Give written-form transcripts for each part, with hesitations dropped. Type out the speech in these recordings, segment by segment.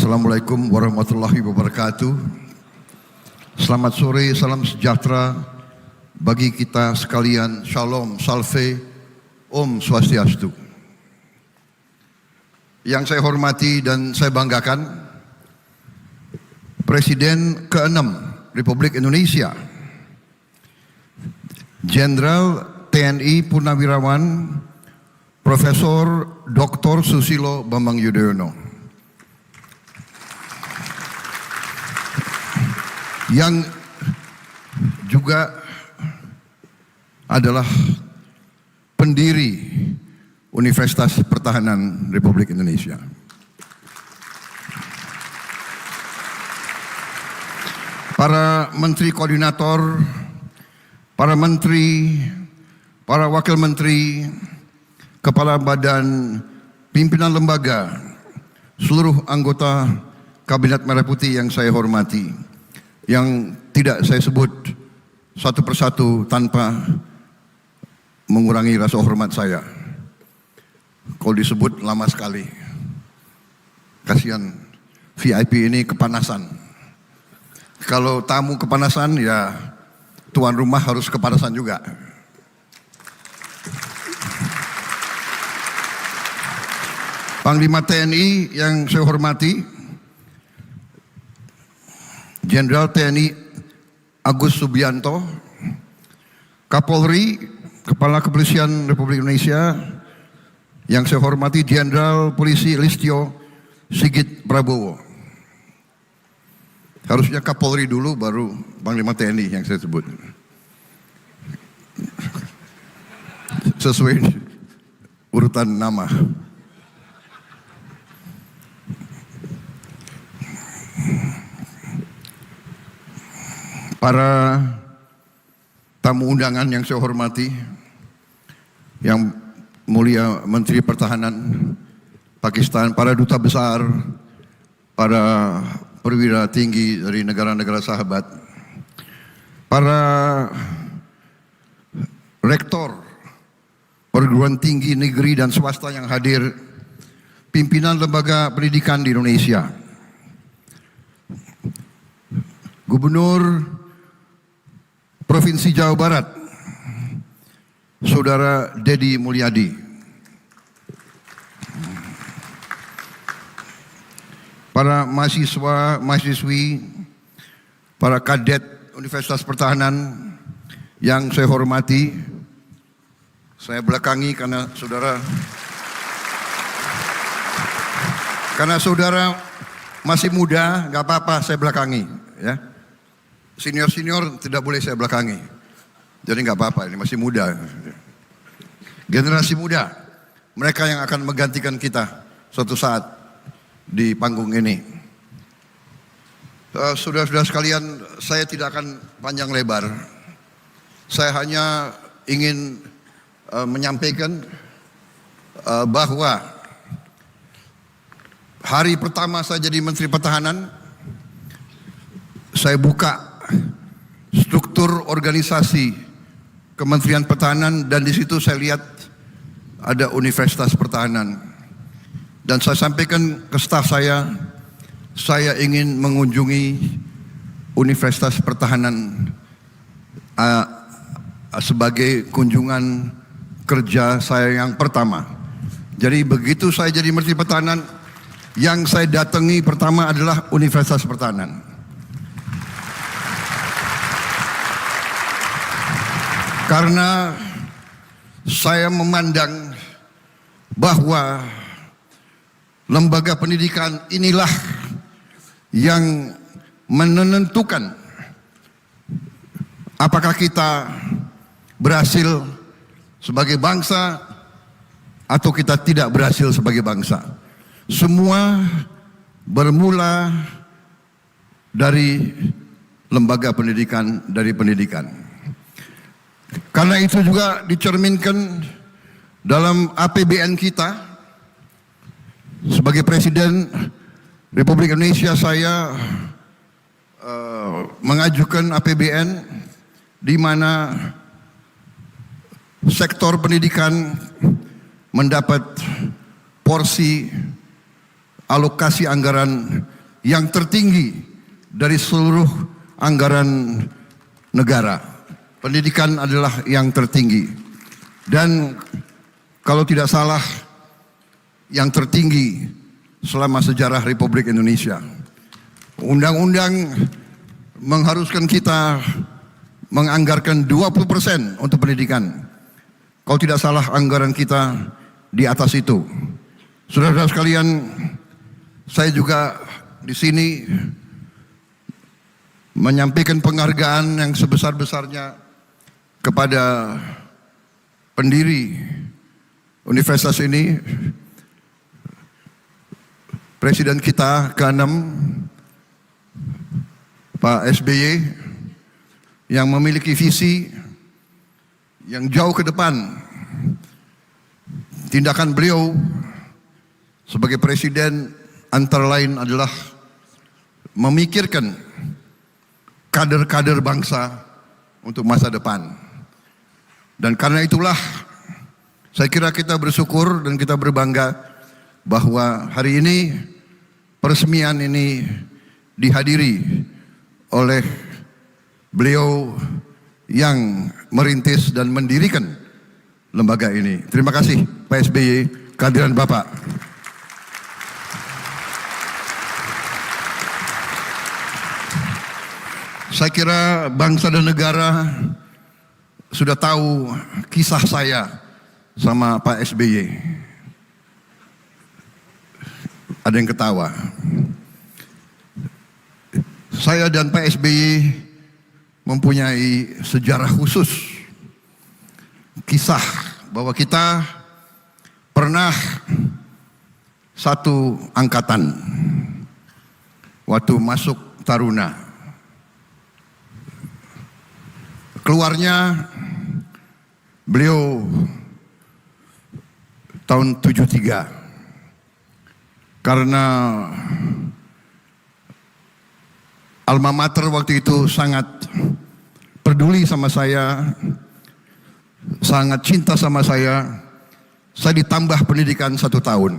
Assalamualaikum warahmatullahi wabarakatuh. Selamat sore, salam sejahtera bagi kita sekalian. Shalom, salve, Om Swastiastu. Yang saya hormati dan saya banggakan, Presiden ke-6 Republik Indonesia, Jenderal TNI Purnawirawan Profesor Dr. Susilo Bambang Yudhoyono, yang juga adalah pendiri Universitas Pertahanan Republik Indonesia. Para menteri koordinator, para menteri, para wakil menteri, kepala badan, pimpinan lembaga, seluruh anggota Kabinet Merah Putih yang saya hormati, yang tidak saya sebut satu persatu tanpa mengurangi rasa hormat saya. Kalau disebut lama sekali. Kasihan VIP ini kepanasan. Kalau tamu kepanasan, ya tuan rumah harus kepanasan juga. Panglima TNI yang saya hormati, Jenderal TNI Agus Subianto, Kapolri, Kepala Kepolisian Republik Indonesia, yang saya hormati Jenderal Polisi Listio Sigit Prabowo. Harusnya Kapolri dulu baru Panglima TNI yang saya sebut. Sesuai urutan nama. Para tamu undangan yang saya hormati, yang mulia Menteri Pertahanan Pakistan, para duta besar, para perwira tinggi dari negara-negara sahabat, para rektor perguruan tinggi negeri dan swasta yang hadir, pimpinan lembaga pendidikan di Indonesia, Gubernur Provinsi Jawa Barat, Saudara Dedi Mulyadi, para mahasiswa, mahasiswi, para kadet Universitas Pertahanan yang saya hormati, saya belakangi karena saudara masih muda, nggak apa-apa saya belakangi, ya. Senior-senior tidak boleh saya belakangi. Jadi nggak apa-apa, ini masih muda. Generasi muda, mereka yang akan menggantikan kita suatu saat di panggung ini. Saudara-saudara sekalian, saya tidak akan panjang lebar. Saya hanya ingin menyampaikan bahwa hari pertama saya jadi Menteri Pertahanan, saya buka struktur organisasi Kementerian Pertahanan dan di situ saya lihat ada Universitas Pertahanan. Dan saya sampaikan ke staf saya ingin mengunjungi Universitas Pertahanan sebagai kunjungan kerja saya yang pertama. Jadi begitu saya jadi Menteri Pertahanan, yang saya datangi pertama adalah Universitas Pertahanan. Karena saya memandang bahwa lembaga pendidikan inilah yang menentukan apakah kita berhasil sebagai bangsa atau kita tidak berhasil sebagai bangsa. Semua bermula dari lembaga pendidikan, dari pendidikan. Karena itu juga dicerminkan dalam APBN kita. Sebagai Presiden Republik Indonesia, saya mengajukan APBN di mana sektor pendidikan mendapat porsi alokasi anggaran yang tertinggi dari seluruh anggaran negara. Pendidikan adalah yang tertinggi. Dan kalau tidak salah, yang tertinggi selama sejarah Republik Indonesia. Undang-undang mengharuskan kita menganggarkan 20% untuk pendidikan. Kalau tidak salah, anggaran kita di atas itu. Saudara-saudara sekalian, saya juga di sini menyampaikan penghargaan yang sebesar-besarnya kepada pendiri universitas ini, Presiden kita ke-6, Pak SBY, yang memiliki visi yang jauh ke depan. Tindakan beliau sebagai presiden antara lain adalah memikirkan kader-kader bangsa untuk masa depan. Dan karena itulah saya kira kita bersyukur dan kita berbangga bahwa hari ini peresmian ini dihadiri oleh beliau yang merintis dan mendirikan lembaga ini. Terima kasih Pak SBY, kehadiran Bapak. Saya kira bangsa dan negara sudah tahu kisah saya sama Pak SBY. Ada yang ketawa. Saya dan Pak SBY mempunyai sejarah khusus. Kisah bahwa kita pernah satu angkatan waktu masuk Taruna. Keluarnya beliau tahun 73 karena alma mater waktu itu sangat peduli sama saya, sangat cinta sama saya ditambah pendidikan 1 tahun.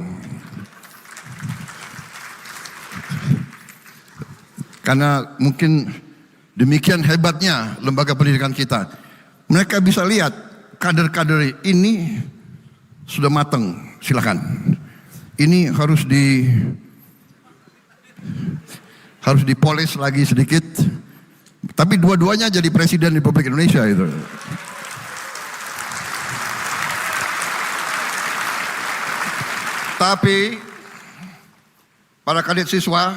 Karena mungkin demikian hebatnya lembaga pendidikan kita. Mereka bisa lihat kader-kader ini sudah matang, silakan. Ini harus dipoles lagi sedikit. Tapi dua-duanya jadi presiden Republik Indonesia itu. Tapi para kadet siswa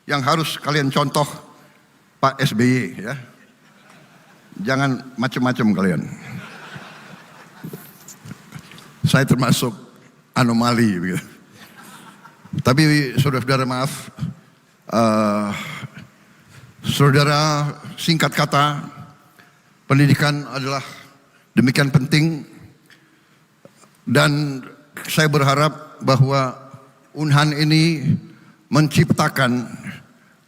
yang harus kalian contoh Pak SBY ya. Jangan macam-macam kalian. Saya termasuk anomali begitu. Tapi saudara-saudara maaf, saudara, singkat kata, pendidikan adalah demikian penting dan saya berharap bahwa Unhan ini menciptakan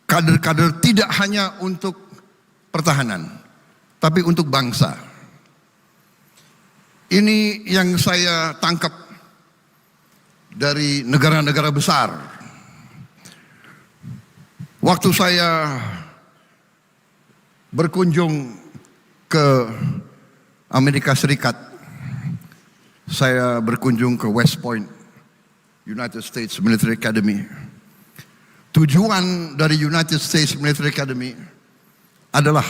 kader-kader tidak hanya untuk pertahanan, tapi untuk bangsa. Ini yang saya tangkap dari negara-negara besar. Waktu saya berkunjung ke Amerika Serikat, saya berkunjung ke West Point, United States Military Academy. Tujuan dari United States Military Academy adalah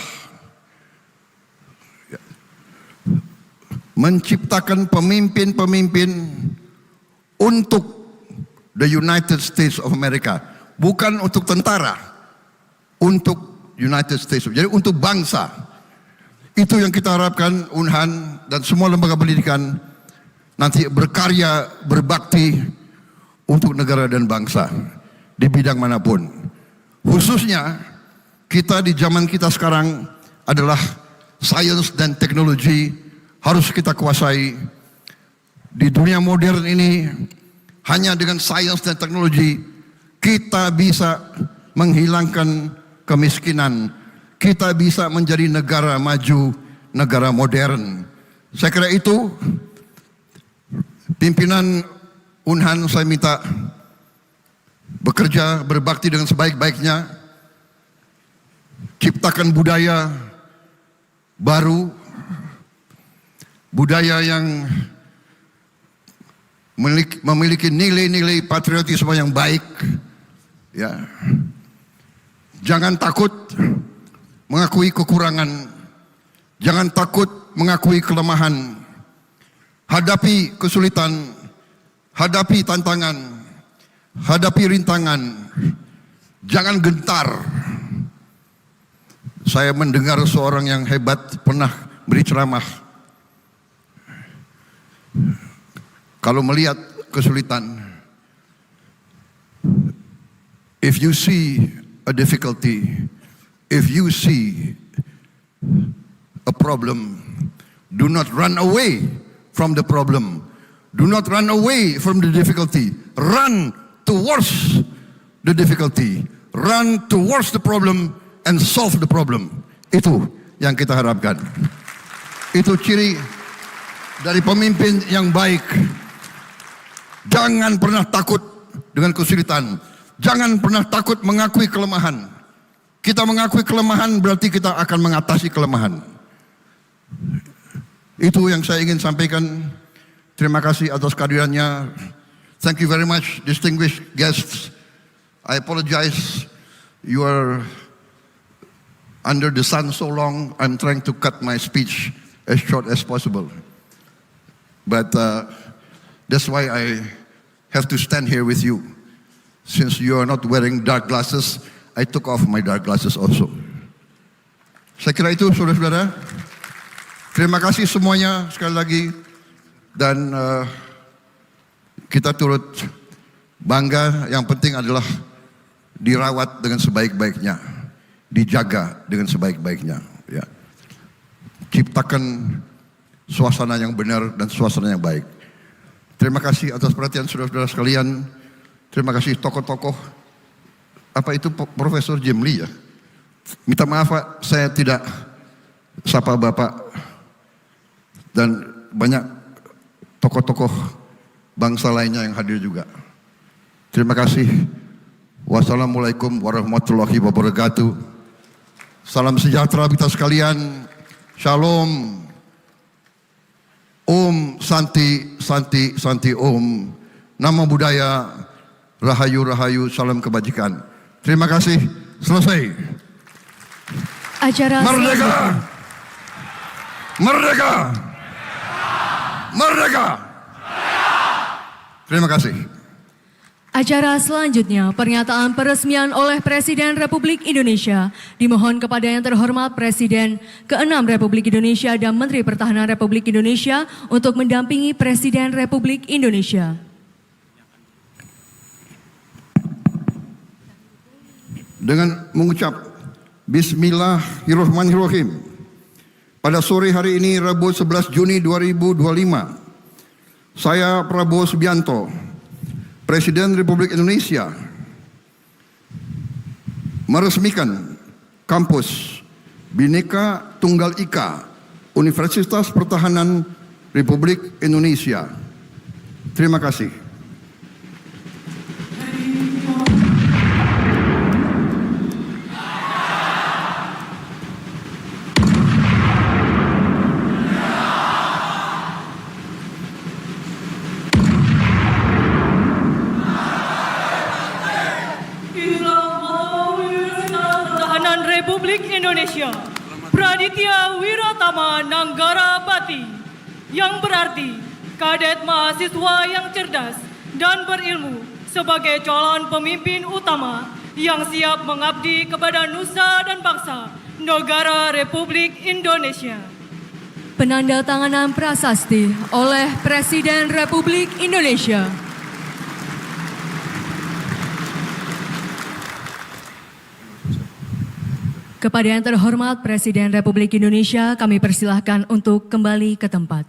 menciptakan pemimpin-pemimpin untuk the United States of America, bukan untuk tentara, untuk United States, jadi untuk bangsa. Itu yang kita harapkan Unhan dan semua lembaga pendidikan nanti berkarya, berbakti untuk negara dan bangsa di bidang manapun. Khususnya kita di zaman kita sekarang adalah sains dan teknologi harus kita kuasai. Di dunia modern ini hanya dengan sains dan teknologi kita bisa menghilangkan kemiskinan. Kita bisa menjadi negara maju, negara modern. Saya kira itu pimpinan Unhan saya minta bekerja, berbakti dengan sebaik-baiknya, ciptakan budaya baru, budaya yang memiliki nilai-nilai patriotisme yang baik. Ya. Jangan takut mengakui kekurangan, jangan takut mengakui kelemahan. Hadapi kesulitan, hadapi tantangan, hadapi rintangan. Jangan gentar. Saya mendengar seorang yang hebat pernah beri ceramah. Kalau melihat kesulitan, if you see a difficulty, if you see a problem, do not run away from the problem. Do not run away from the difficulty. Run towards the difficulty. Run towards the problem and solve the problem. Itu yang kita harapkan. Itu ciri dari pemimpin yang baik. Jangan pernah takut dengan kesulitan. Jangan pernah takut mengakui kelemahan. Kita mengakui kelemahan berarti kita akan mengatasi kelemahan. Itu yang saya ingin sampaikan. Terima kasih atas kehadirannya. Thank you very much, distinguished guests. I apologize. You are under the sun so long. I'm trying to cut my speech as short as possible. But that's why I have to stand here with you. Since you are not wearing dark glasses, I took off my dark glasses also. Saya kira itu, saudara-saudara. Terima kasih semuanya sekali lagi. Dan kita turut bangga. Yang penting adalah dirawat dengan sebaik-baiknya, dijaga dengan sebaik-baiknya. Ya. Ciptakan suasana yang benar dan suasana yang baik. Terima kasih atas perhatian saudara-saudara sekalian. Terima kasih tokoh-tokoh. Apa itu Profesor Jimli ya? Minta maaf Pak, saya tidak sapa Bapak. Dan banyak tokoh-tokoh bangsa lainnya yang hadir juga. Terima kasih. Wassalamualaikum warahmatullahi wabarakatuh. Salam sejahtera kita sekalian. Shalom. Om Santi, Santi, Santi Om. Nama budaya, Rahayu, Rahayu, salam kebajikan. Terima kasih. Selesai. Acara Merdeka! Merdeka! Merdeka! Terima kasih. Acara selanjutnya, pernyataan peresmian oleh Presiden Republik Indonesia. Dimohon kepada yang terhormat Presiden ke-6 Republik Indonesia dan Menteri Pertahanan Republik Indonesia untuk mendampingi Presiden Republik Indonesia. Dengan mengucap Bismillahirrahmanirrahim. Pada sore hari ini, Rabu 11 Juni 2025, saya Prabowo Subianto, Presiden Republik Indonesia, meresmikan kampus Bhinneka Tunggal Ika Universitas Pertahanan Republik Indonesia. Terima kasih. Republik Indonesia, Praditya Wiratama Nanggara Bati, yang berarti kadet mahasiswa yang cerdas dan berilmu sebagai calon pemimpin utama yang siap mengabdi kepada nusa dan bangsa negara Republik Indonesia. Penandatanganan prasasti oleh Presiden Republik Indonesia. Kepada yang terhormat Presiden Republik Indonesia, kami persilahkan untuk kembali ke tempat.